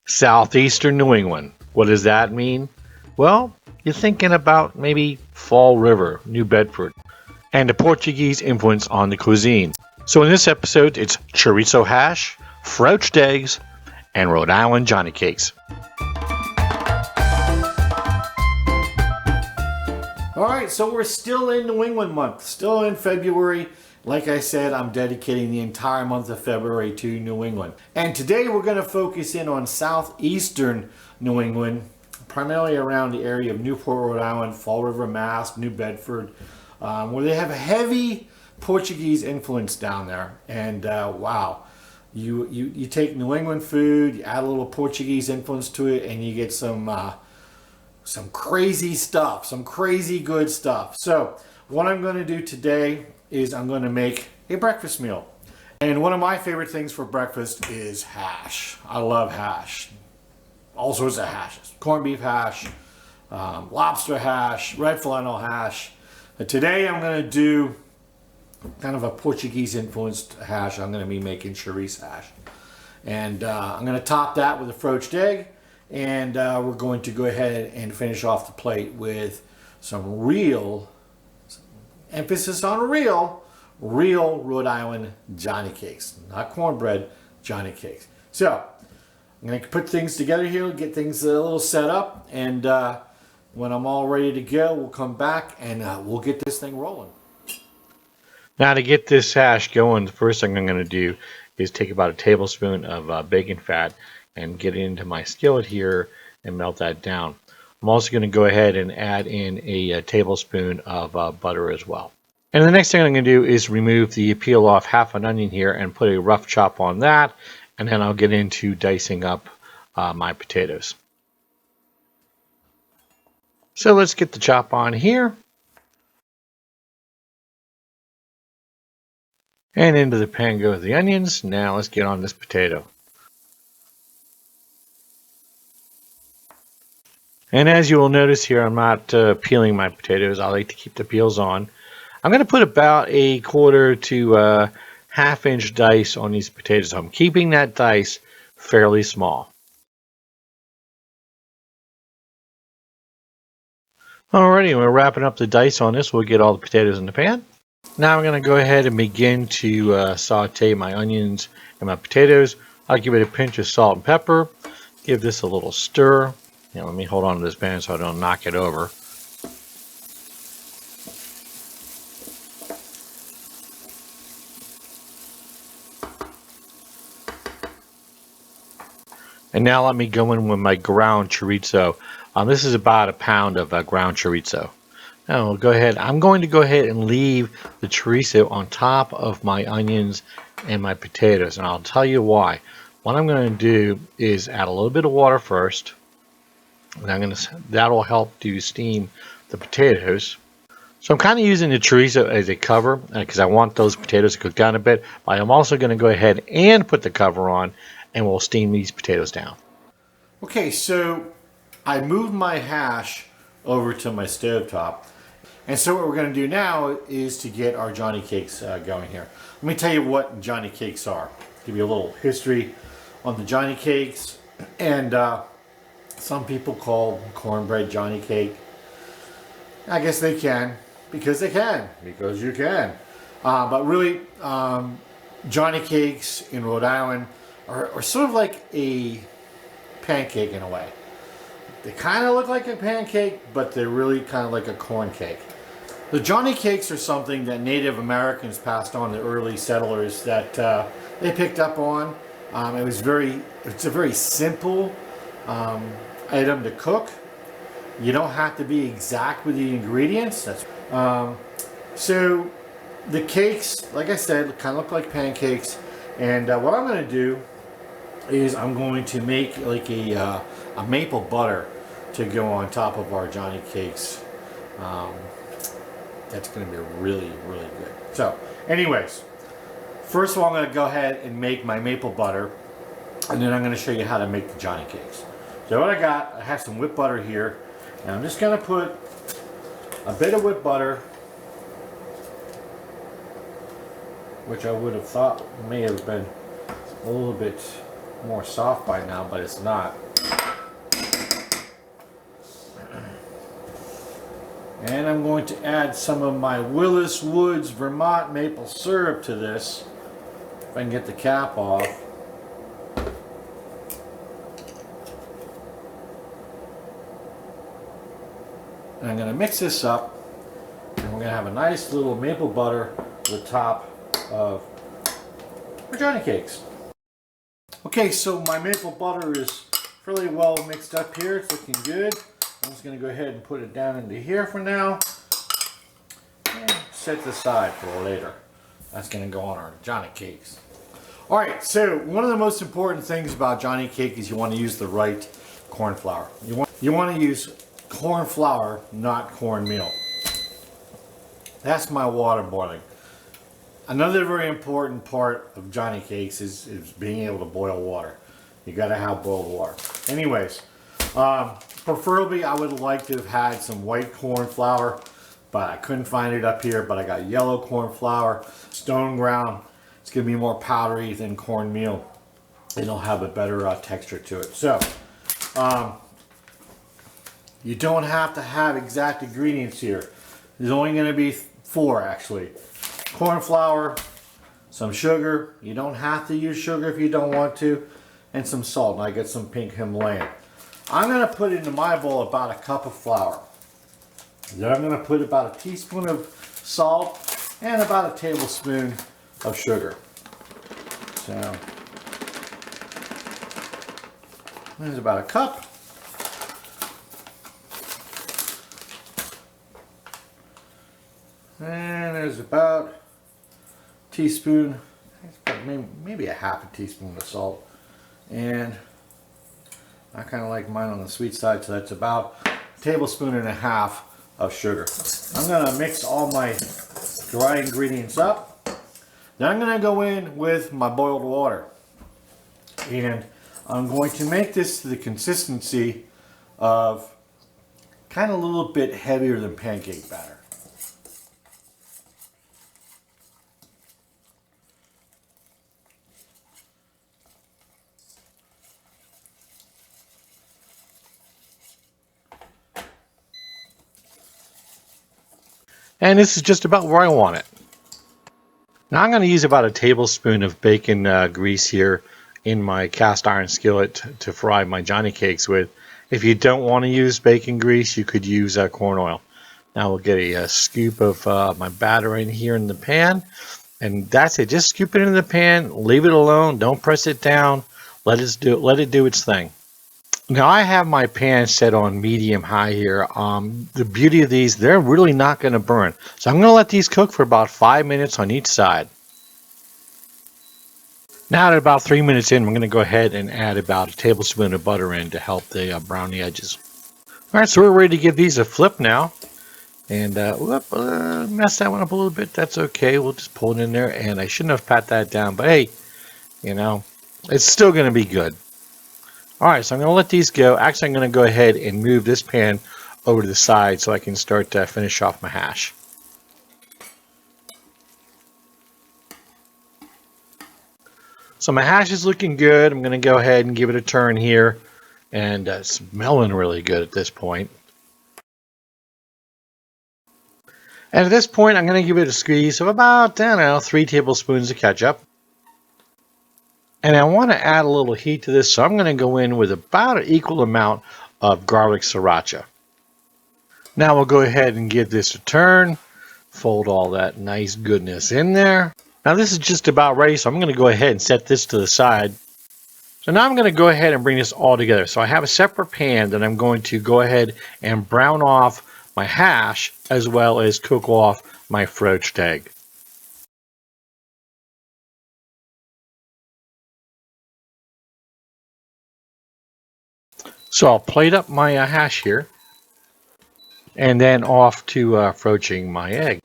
Southeastern New England. What does that mean? Well, you're thinking about maybe Fall River, New Bedford, and the Portuguese influence on the cuisine. So in this episode, it's Chorizo Hash, Froached Eggs, and Rhode Island Johnny Cakes. All right, so we're still in New England month, still in February. Like I said, I'm dedicating the entire month of February to New England. And today we're going to focus in on southeastern New England, primarily around the area of Newport, Rhode Island, Fall River, Mass, New Bedford, where they have a heavy Portuguese influence down there. And wow, you take New England food, you add a little Portuguese influence to it, and you get some crazy stuff, some crazy good stuff. So what I'm going to do today is I'm going to make a breakfast meal. And one of my favorite things for breakfast is hash. I love hash. All sorts of hashes. Corned beef hash, lobster hash, red flannel hash. But today I'm going to do kind of a Portuguese influenced hash. I'm going to be making chorizo hash. And I'm going to top that with a Froached egg. And we're going to go ahead and finish off the plate with some real, emphasis on real Rhode Island Johnny Cakes. Not cornbread, Johnny Cakes. So, I'm going to put things together here, get things a little set up, and when I'm all ready to go, we'll come back and we'll get this thing rolling. Now to get this hash going, the first thing I'm going to do is take about a tablespoon of bacon fat and get it into my skillet here and melt that down. I'm also going to go ahead and add in a tablespoon of butter as well. And the next thing I'm going to do is remove the peel off half an onion here and put a rough chop on that, and then I'll get into dicing up my potatoes. So let's get the chop on here. And into the pan go the onions. Now let's get on this potato. And as you will notice here, I'm not peeling my potatoes. I like to keep the peels on. I'm going to put about a quarter to half-inch dice on these potatoes. So I'm keeping that dice fairly small. Alrighty, we're wrapping up the dice on this. We'll get all the potatoes in the pan. Now I'm going to go ahead and begin to saute my onions and my potatoes. I'll give it a pinch of salt and pepper. Give this a little stir. Now let me hold on to this pan so I don't knock it over. And now let me go in with my ground chorizo. This is about a pound of ground chorizo. Now we'll go ahead. I'm going to go ahead and leave the chorizo on top of my onions and my potatoes, and I'll tell you why. What I'm going to do is add a little bit of water first. And that'll help to steam the potatoes. So I'm kind of using the chorizo as a cover because I want those potatoes to cook down a bit. But I'm also going to go ahead and put the cover on, and we'll steam these potatoes down. Okay, so I moved my hash over to my stovetop. And so what we're going to do now is to get our Johnny Cakes going here. Let me tell you what Johnny Cakes are. Give you a little history on the Johnny Cakes. And some people call cornbread Johnny Cake. I guess they can, because they can, because you can. But really, Johnny Cakes in Rhode Island are sort of like a pancake in a way. They kind of look like a pancake, but they're really kind of like a corn cake. The Johnny Cakes are something that Native Americans passed on to early settlers that they picked up on. It's a very simple item to cook. You don't have to be exact with the ingredients. So the cakes, like I said, kind of look like pancakes. And what I'm going to do is I'm going to make like a maple butter to go on top of our Johnny Cakes. That's going to be really, really good. So, anyways, first of all, I'm going to go ahead and make my maple butter, and then I'm going to show you how to make the Johnny Cakes. So what I have some whipped butter here, and I'm just going to put a bit of whipped butter, which I would have thought may have been a little bit more soft by now, but it's not. And I'm going to add some of my Willis Woods Vermont maple syrup to this, if I can get the cap off. And I'm going to mix this up, and we're going to have a nice little maple butter at the top of our Johnny cakes. Okay, so my maple butter is fairly well mixed up here. It's looking good. I'm just going to go ahead and put it down into here for now. And set it aside for later. That's going to go on our Johnny cakes. Alright, so one of the most important things about Johnny cake is you want to use the right corn flour. You want to use corn flour, not cornmeal. That's my water boiling. Another very important part of Johnny cakes is being able to boil water. You got to have boiled water. Anyways, preferably I would like to have had some white corn flour, but I couldn't find it up here. But I got yellow corn flour, stone ground. It's going to be more powdery than cornmeal. It'll have a better texture to it. So, you don't have to have exact ingredients here. There's only going to be 4 actually. Corn flour, some sugar. You don't have to use sugar if you don't want to. And some salt. And I get some pink Himalayan. I'm going to put into my bowl about a cup of flour. Then I'm going to put about a teaspoon of salt and about a tablespoon of sugar. So, there's about a cup. And there's about a teaspoon, maybe a half a teaspoon of salt. And I kind of like mine on the sweet side, so that's about a tablespoon and a half of sugar. I'm going to mix all my dry ingredients up. Then I'm going to go in with my boiled water. And I'm going to make this to the consistency of kind of a little bit heavier than pancake batter. And this is just about where I want it. Now I'm going to use about a tablespoon of bacon grease here in my cast iron skillet to fry my Johnny cakes with. If you don't want to use bacon grease, you could use corn oil. Now we'll get a scoop of my batter in here in the pan. And that's it. Just scoop it in the pan. Leave it alone. Don't press it down. Let it do its thing. Now I have my pan set on medium high here. The beauty of these, they're really not going to burn. So I'm going to let these cook for about 5 minutes on each side. Now at about 3 minutes in, I'm going to go ahead and add about a tablespoon of butter in to help the brown the edges. Alright, so we're ready to give these a flip now. And mess that one up a little bit. That's okay. We'll just pull it in there. And I shouldn't have pat that down. But hey, you know, it's still going to be good. Alright, so I'm going to let these go. Actually, I'm going to go ahead and move this pan over to the side so I can start to finish off my hash. So my hash is looking good. I'm going to go ahead and give it a turn here. And smelling really good at this point. And at this point, I'm going to give it a squeeze of about, I don't know, 3 tablespoons of ketchup. And I want to add a little heat to this, so I'm going to go in with about an equal amount of garlic sriracha. Now we'll go ahead and give this a turn. Fold all that nice goodness in there. Now this is just about ready, so I'm going to go ahead and set this to the side. So now I'm going to go ahead and bring this all together. So I have a separate pan that I'm going to go ahead and brown off my hash as well as cook off my froached egg. So I'll plate up my hash here and then off to froaching my egg.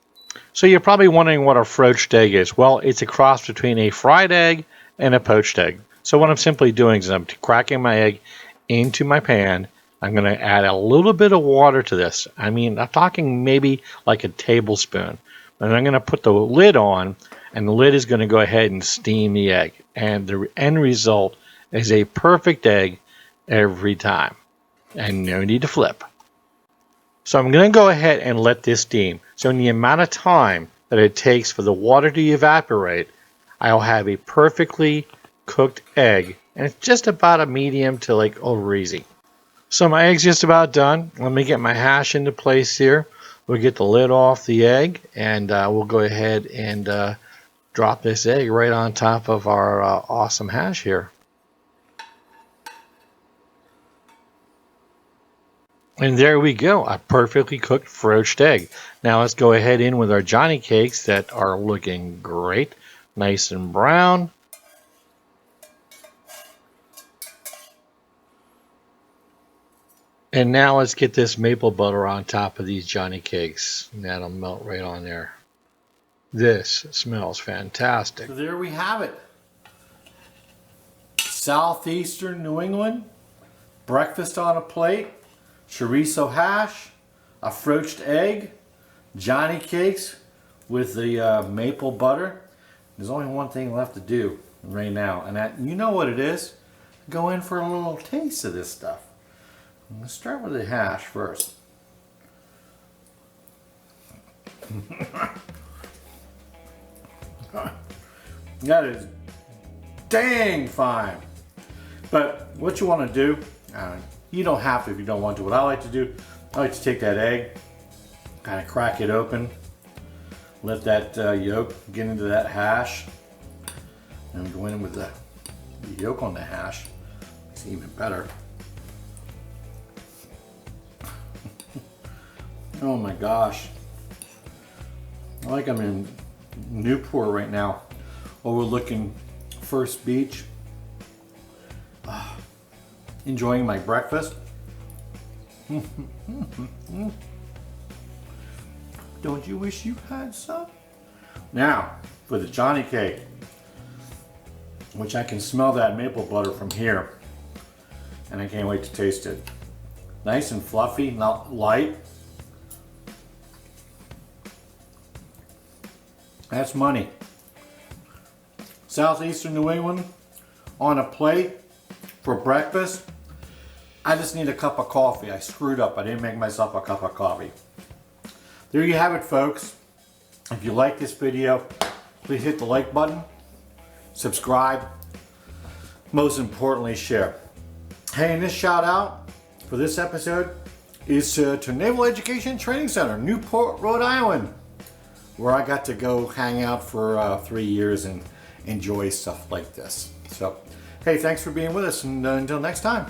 So you're probably wondering what a froached egg is. Well, it's a cross between a fried egg and a poached egg. So what I'm simply doing is I'm cracking my egg into my pan. I'm going to add a little bit of water to this. I mean, I'm talking maybe like a tablespoon. And I'm going to put the lid on, and the lid is going to go ahead and steam the egg. And the end result is a perfect egg every time. And no need to flip. So I'm going to go ahead and let this steam. So in the amount of time that it takes for the water to evaporate, I'll have a perfectly cooked egg. And it's just about a medium to like over easy. So my egg's just about done. Let me get my hash into place here. We'll get the lid off the egg, and we'll go ahead and drop this egg right on top of our awesome hash here. And there we go, a perfectly cooked Froached egg. Now let's go ahead in with our Johnny cakes that are looking great, nice and brown. And now let's get this maple butter on top of these Johnny cakes. That'll melt right on there. This smells fantastic. So there we have it. Southeastern New England, breakfast on a plate, chorizo hash, a Froached egg, Johnny cakes with the maple butter. There's only one thing left to do right now, and that, you know what it is? Go in for a little taste of this stuff. Let's start with the hash first. That is dang fine. But what you want to do, you don't have to if you don't want to. What I like to do, I like to take that egg, kind of crack it open, let that yolk get into that hash, and go in with the yolk on the hash. It's even better. Oh my gosh. Like I'm in Newport right now, overlooking First Beach, enjoying my breakfast. Don't you wish you had some? Now, for the Johnny cake, which I can smell that maple butter from here, and I can't wait to taste it. Nice and fluffy, not light. That's money. Southeastern New England on a plate for breakfast. I just need a cup of coffee. I screwed up. I didn't make myself a cup of coffee. There you have it, folks. If you like this video, please hit the like button, subscribe, most importantly, share. Hey, and this shout out for this episode is to Naval Education Training Center, Newport, Rhode Island, where I got to go hang out for 3 years and enjoy stuff like this. So, hey, thanks for being with us, and until next time.